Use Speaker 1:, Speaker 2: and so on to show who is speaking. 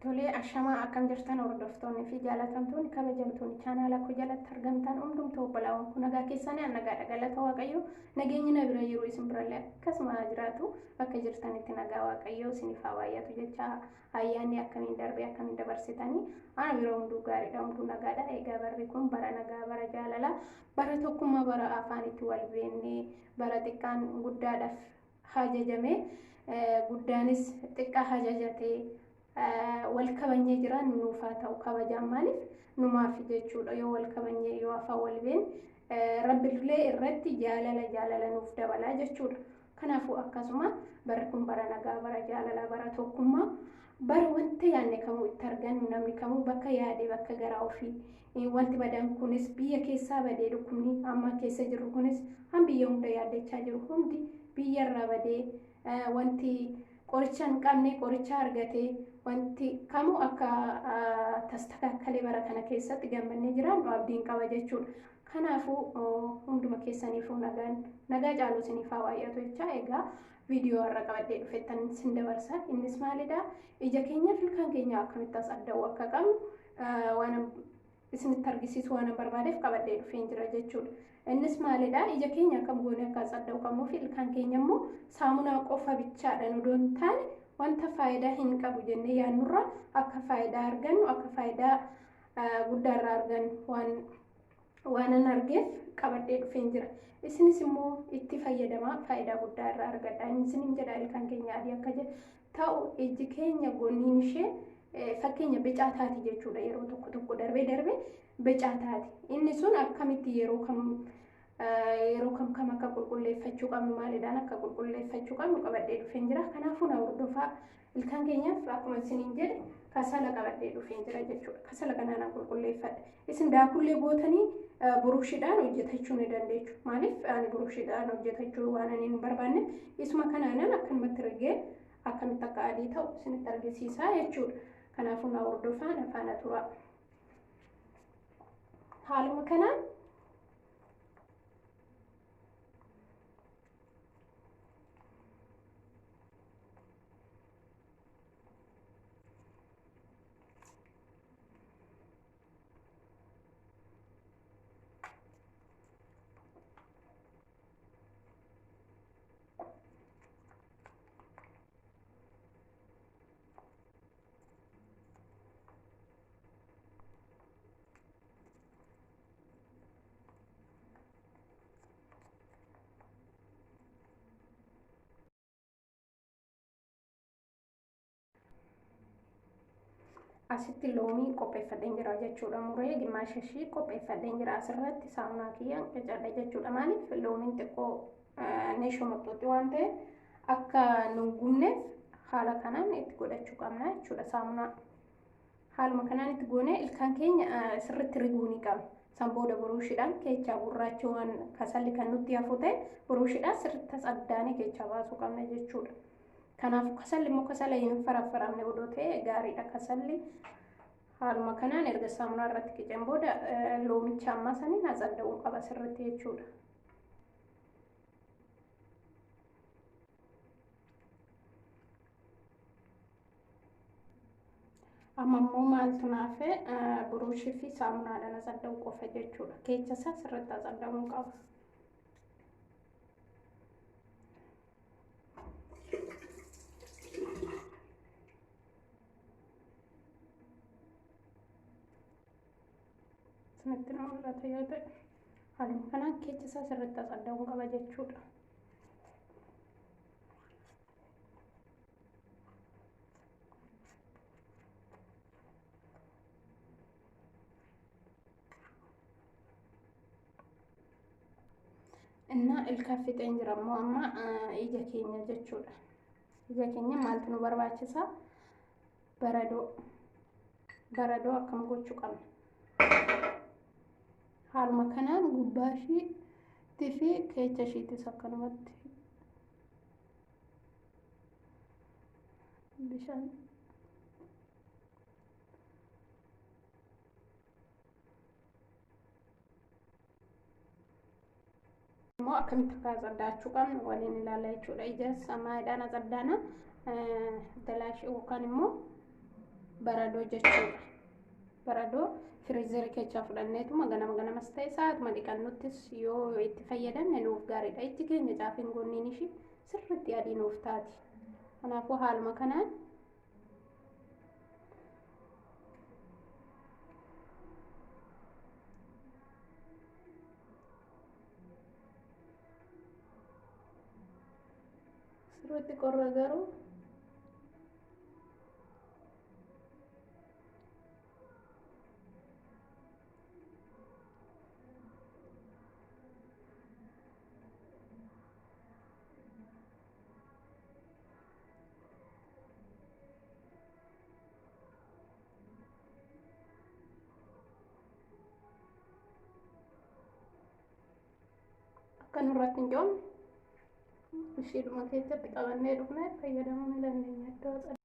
Speaker 1: Tolee ashamaa akkam jirtan hordoftoonni fi jaalatamtoonni kabajamtoonni chaanaala koo jalatti argamtan hundumtuu obbolawwan kun nagaa keessanii nagaadha galata waaqayyo nageenyi na bira jiru isin birallee akkasuma jiraatu bakka jirtanitti nagaa waaqayyo isiniif haa baay'atu jecha ayyaanni akkamiin darbee akkamiin dabarsitanii ana bira hunduu gaariidha hunduu nagaadha egaa barri kun bara nagaa bara jaalala bara tokkummaa bara afaanitti wal beeknee bara xiqqaan guddaadhaaf hajajame guddaanis xiqqaa hajajatee wal kabanyee jiran nuufaa ta'u kabajaan maaliif numaaf jechuudha yoo wal kabanyee yoo afaan wal been rabbillee irratti jaalala nuuf dabalaa jechuudha kanaafuu akkasuma barri kun bara nagaa bara jaalala bara tokkummaa bara wanta yaadne kamuu itti argannu namni kamuu bakka yaade bakka garaa ofii wanti badan kunis biyya keessaa badee dhukkubni amma keessa jiru kunis han biyya hunda yaaddachaa jiru hundi biyyarraa badee wanti qoricha hin qabne qoricha argatee wanti kamuu akka tastakakkalee bara kana keessatti gammannee jiran abdiin qaba jechuudha. Kanaafuu hunduma keessaniifuu nagaa caaluu isiniif haa baay'atu jecha egaa viidiyoo har'a qabadhee dhufettan sin dabarsa. Innis maalidha? Ija keenya ilkaan keenya akkamittas adda'uu akka qabnu waan isinitti argisiisu waan barbaadeef qabadhee dhufeen jira jechuudha. Innis maalidha? Ija keenya akkam goone akka adda'uu qabnuu fi ilkaan keenya immoo saamunaa qofa bichaadhaan odoo hin taane wanta faayidaa hin qabu jennee yaannurra akka faayidaa argannu akka faayidaa guddaarraa argannu waanan argeef qabadhee dhufeen jira. Isinis immoo itti fayyadamaa faayidaa guddaarraa argadha. Isinin jedha ilkaan keenya adii akka jedhu ta'u iji keenya gonniin ishee fakkeenya bicaa taati jechuudha yeroo tokko darbee bicaa taati. Inni sun akkamitti yeroo kam akka qulqulleeffachuu qabnu maalidhaan akka qulqulleeffachuu qabnu qabadhee dhufeen jira. Kanaafuu na hordofaa ilkaan keenyaaf akkuma isiniin jedhe kasala qabadhee dhufeen jira jechuudha. Kasala kanaan qulqulleeffadha. Isin daakullee gootanii burushidhaan hojjetachuu ni dandeessu. Maaliif ani burushidhaan hojjetachuu waan ani hin barbaanne isuma kanaan akkanumatti rigee akkamitti akka adii ta'u isinitti argisiisaa jechuudha. Kanaafuu na hordofaa na faana tura. Haaluma kanaan asitti loomii qopheeffadheen jira jechuudha. Muree gimmaasha ishii qopheeffadheen jira asirratti saamunaa kiyyan qicadha jechuudha. Maaliif loomiin xiqqoo neeshoo maxxootti waan ta'eef akka nun gubneef haala kanaan itti godhachuu qabna jechuudha. Saamunaa haaluma kanaan itti goonee ilkaan keenya sirriitti riguu ni qabna. San booda buruushiidhaan keechaa gurraacha waan kasalli kan nutti hafu ta'e buruushiidhaan sirriitti addaanee keechaa baasuu qabna jechuudha. Kanaafuu kasalli immoo kasala hin faraffaramne odoo ta'e gaariidha kasalli. Haaluma kanaan erga saamunaa irratti qiceen booda loomicha ammaa saniin adda'uu qaba sirriitti jechuudha. Amma immoo maaltu naafe buruushii fi saamunaadhaan adda'uu qofa jechuudha. Keecha isaa sirriitti adda'uu qaba. Isinitti na mul'ata yoo ta'e haaluma kanaan keecha isaa sirriitti adda'uu qaba jechuudha. Innaa ilkaan fixeen jira immoo amma ija keenya jechuudha. Ija keenya maaltu nu barbaachisa? Baradoo akkam gochuu qabna? Haaluma kanaan gubbaa ishiitti fi keecha ishiittis akkanumatti bishaan immoo akkamitti akka addachuu qabnu waliin ilaalla jechuudha. Ijas samaadhaan addaana dalaash yookaan immoo baradoo jechuudha. Baradoo firiizerii keessaa fudhanneetuma ganama ta'e sa'aatuma dhiqannuttis yoo itti fayyadamne nuuf gaariidha. Ijji keenya caafiin goonniin ishii sirriitti adii nuuf taati. Kanaafuu haaluma kanaan sirriitti qorra garuu akka nurratti hin joomne ishiidhuma keessatti qabannee dhufnee fayyadamuu ni dandeenya.